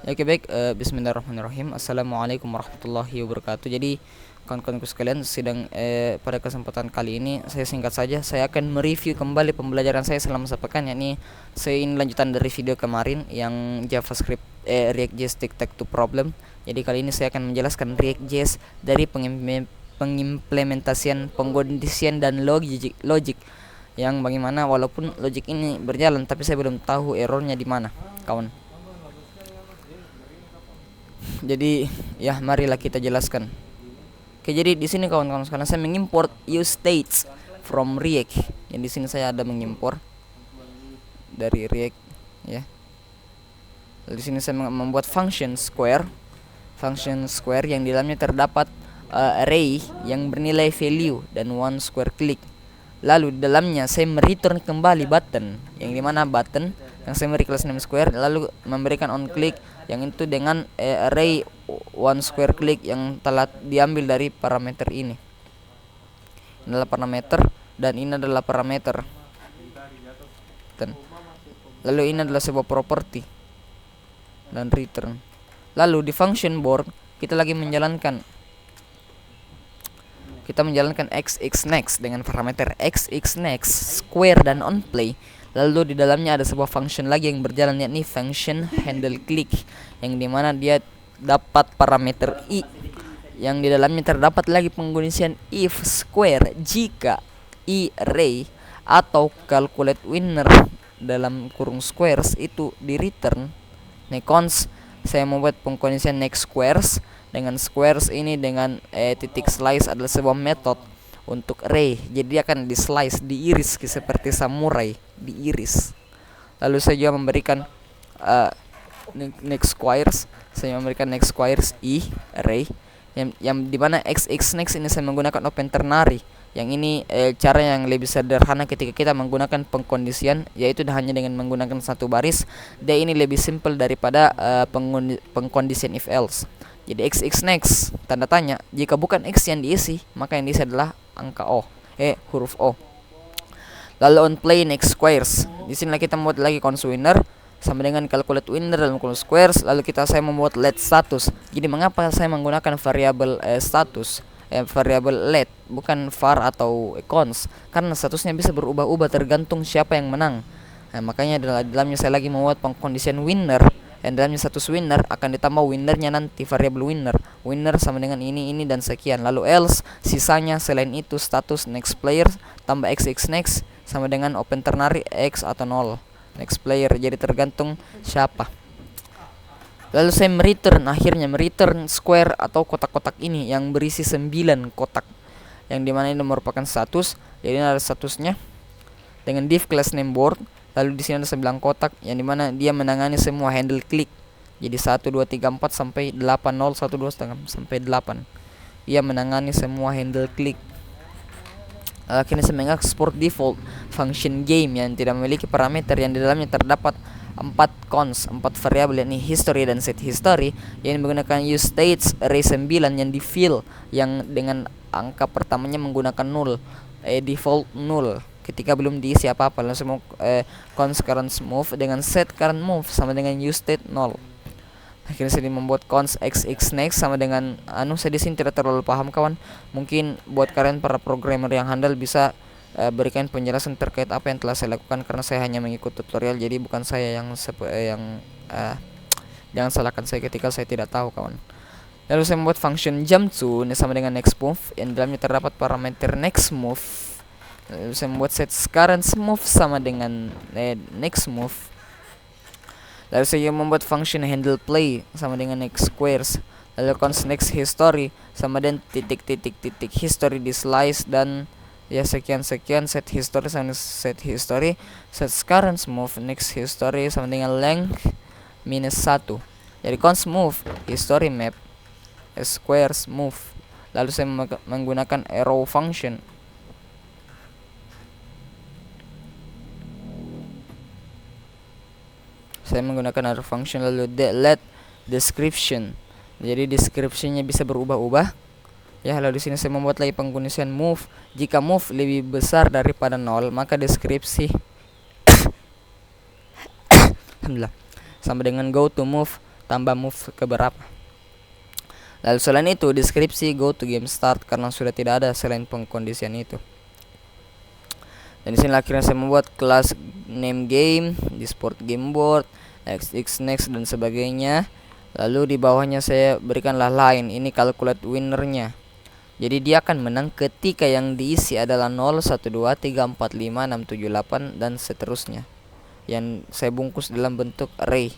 Ya, oke, baik. Bismillahirrahmanirrahim. Assalamualaikum warahmatullahi wabarakatuh. Jadi kawan-kawanku sekalian, pada kesempatan kali ini saya singkat saja saya akan mereview kembali pembelajaran saya selama sepekan, yakni ini lanjutan dari video kemarin yang JavaScript React.js Tic-Tac-Toe Problem. Jadi kali ini saya akan menjelaskan React.js dari pengimplementasian, pengkondisian dan logik yang bagaimana walaupun logik ini berjalan tapi saya belum tahu errornya di mana, kawan. Jadi ya, marilah kita jelaskan. Oke, jadi di sini kawan-kawan sekalian saya mengimport use states from React. Yang di sini saya ada mengimport dari React, ya. Lalu di sini saya membuat function square yang di dalamnya terdapat array yang bernilai value dan one square click. Lalu di dalamnya saya mereturn kembali button, yang dimana button yang saya beri class name square, lalu memberikan on click yang itu dengan array one square click yang telah diambil dari parameter ini. Ini adalah parameter dan ini adalah parameter. Lalu ini adalah sebuah property dan return. Lalu di function board kita menjalankan xxnext dengan parameter xxnext square dan onPlay. Lalu di dalamnya ada sebuah function lagi yang berjalan, yakni function handle click, yang dimana dia dapat parameter i, yang di dalamnya terdapat lagi penggunaan if square jika i array atau calculate winner dalam kurung squares itu di return. Cons saya membuat pengkondisian next squares dengan squares ini dengan titik slice adalah sebuah metode untuk array. Jadi akan di slice, diiris seperti samurai, diiris. Lalu saya juga memberikan next squares. Saya memberikan next squares i array yang dimana xxnext ini saya menggunakan open ternary. Yang ini cara yang lebih sederhana ketika kita menggunakan pengkondisian, yaitu hanya dengan menggunakan satu baris. Dia ini lebih simple daripada pengkondisian if else. Jadi xxnext tanda tanya, jika bukan x yang diisi maka yang diisi adalah angka huruf O. Lalu on play next squares, di sini kita membuat lagi cons winner sama dengan calculate winner dalam kolom squares. Lalu saya membuat let status. Jadi mengapa saya menggunakan variabel status, variabel let, bukan var atau cons? Karena statusnya bisa berubah-ubah tergantung siapa yang menang. Makanya dalamnya saya lagi membuat pengkondisian winner, dan dalamnya status winner akan ditambah winnernya nanti, variabel winner sama dengan ini dan sekian. Lalu else, sisanya selain itu status next player tambah xxnext sama dengan open ternary x atau 0 next player. Jadi tergantung siapa. Lalu saya akhirnya mereturn square atau kotak-kotak ini yang berisi 9 kotak, yang dimana ini merupakan status. Jadi ini ada statusnya dengan div class name board. Lalu di sini ada 9 kotak yang dimana dia menangani semua handle click. Jadi 1 2 3 4 sampai 8, 0 1 2 sampai 8. Ia menangani semua handle click. Akhirnya saya mengekspor default function game yang tidak memiliki parameter, yang di dalamnya terdapat 4 cons, 4 variabel, yakni history dan set history, yang menggunakan use states array 9 yang di fill yang dengan angka pertamanya menggunakan null, default null ketika belum diisi apa-apa. Langsung cons current move dengan set current move sama dengan use state 0. Akhirnya saya membuat cons xxnext sama dengan saya di sini tidak terlalu paham, kawan. Mungkin buat kalian para programmer yang handal bisa berikan penjelasan terkait apa yang telah saya lakukan, karena saya hanya mengikuti tutorial. Jadi bukan saya yang jangan salahkan saya ketika saya tidak tahu, kawan. Lalu saya membuat function jump to ini sama dengan next move, yang dalamnya terdapat parameter next move. Lalu saya membuat set current move sama dengan next move. Lalu saya membuat function handle play sama dengan next squares. Lalu cons next history sama dengan titik history di slice, dan ya sekian set history sama set history. Set current move next history sama dengan length minus 1. Jadi cons move history map squares move. Lalu saya menggunakan arrow function. Saya menggunakan arrow function. Lalu let description, jadi descriptionnya bisa berubah-ubah. Ya, lalu di sini saya membuat lagi penggunaan move. Jika move lebih besar daripada 0 maka deskripsi alhamdulillah sama dengan go to move tambah move ke berapa. Lalu selain itu deskripsi go to game start karena sudah tidak ada selain pengkondisian itu. Dan di sini akhirnya saya membuat kelas name game di sport game board, XX next dan sebagainya. Lalu di bawahnya saya berikanlah line, ini calculate winnernya. Jadi dia akan menang ketika yang diisi adalah 0, 1, 2, 3, 4, 5, 6, 7, 8 dan seterusnya. Yang saya bungkus dalam bentuk array.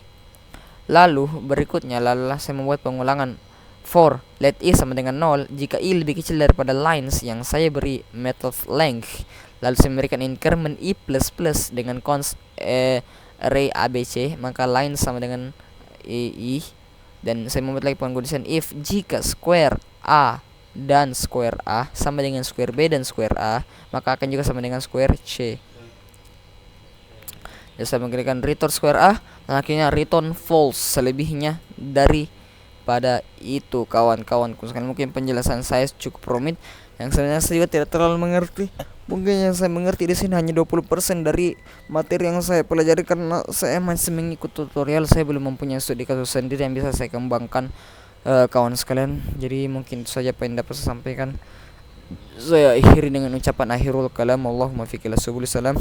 Lalu berikutnya saya membuat pengulangan for let i sama dengan 0 jika i lebih kecil daripada lines yang saya beri method length. Lalu saya memberikan increment i plus plus dengan const array abc, maka line sama dengan i. Dan saya membuat lagi penggunaan if jika square a dan square a sama dengan square b dan square a, maka akan juga sama dengan square c. Jadi saya mengirimkan return square a dan akhirnya return false selebihnya daripada itu kawan-kawanku. Sekarang mungkin penjelasan saya cukup rumit, yang sebenarnya saya juga tidak terlalu mengerti. Mungkin yang saya mengerti di sini hanya 20% dari materi yang saya pelajari karena saya masih mengikuti tutorial. Saya belum mempunyai studi kasus sendiri yang bisa saya kembangkan, kawan sekalian. Jadi mungkin itu saja apa yang dapat saya sampaikan. Saya akhiri dengan ucapan akhirul kalam. Allahumma fiqil subul salam.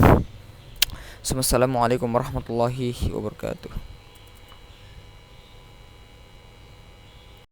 Assalamualaikum warahmatullahi wabarakatuh.